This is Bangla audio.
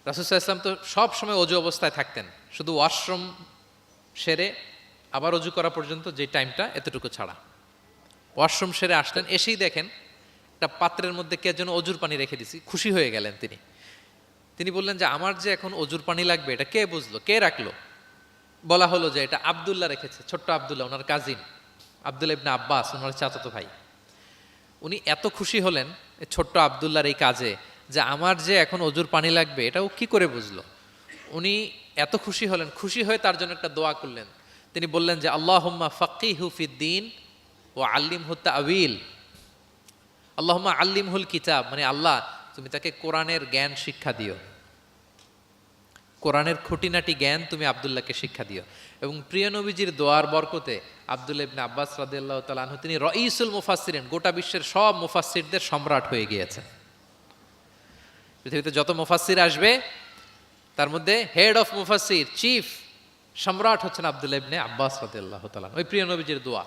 রাসূল সাল্লাল্লাহু আলাইহি ওয়াসাল্লাম তো সব সময় অজু অবস্থায় থাকতেন, শুধু ওয়াশরুম সেরে আবার অজু করা পর্যন্ত যে টাইমটা এতটুকু ছাড়া। ওয়াশরুম সেরে আসলেন, এসেই দেখেন একটা পাত্রের মধ্যে কে যেন অজুর পানি রেখে দিছি, খুশি হয়ে গেলেন তিনি। তিনি বললেন যে আমার যে এখন অজুর পানি লাগবে এটা কে বুঝলো, কে রাখলো? বলা হলো যে এটা আব্দুল্লাহ রেখেছে, ছোট্ট আব্দুল্লাহ, ওনার কাজিন আব্দুল্লাহ ইবনে আব্বাস, ওনার চাচাতো ভাই। উনি এত খুশি হলেন এই ছোট্ট আব্দুল্লাহর এই কাজে, যে আমার যে এখন অজুর পানি লাগবে এটাও কি করে বুঝলো। উনি এত খুশি হলেন, খুশি হয়ে তার জন্য একটা দোয়া করলেন। তিনি বললেন যে আল্লাহুম্মা ফাক্কিহু ফিদ্দীন ওয়া আল্লিমহু তা'ওয়িল। আল্লাহুম্মা আল্লিমহুল কিতাব, মানে আল্লাহ তুমি তাকে কোরআনের জ্ঞান শিক্ষা দিও, কোরআনের খুঁটিনাটি জ্ঞান তুমি আব্দুল্লাহকে শিক্ষা দিও। এবং প্রিয় নবীজির দোয়ার বরকতে আব্দুল্লাহ ইবনে আব্বাস রাদিয়াল্লাহু তাআলা আনহু তিনি রাইসুল মুফাসসিরিন, গোটা বিশ্বের সব মুফাসসিরদের সম্রাট হয়ে গিয়েছেন। পৃথিবীতে যত মুফাসসির আসবে তার মধ্যে হেড অফ মুফাসসির, চিফ সম্রাট হচ্ছেন আব্দুল্লাহ ইবনে আব্বাস রাদিয়াল্লাহু তাআলা, ওই প্রিয় নবীজির দোয়া।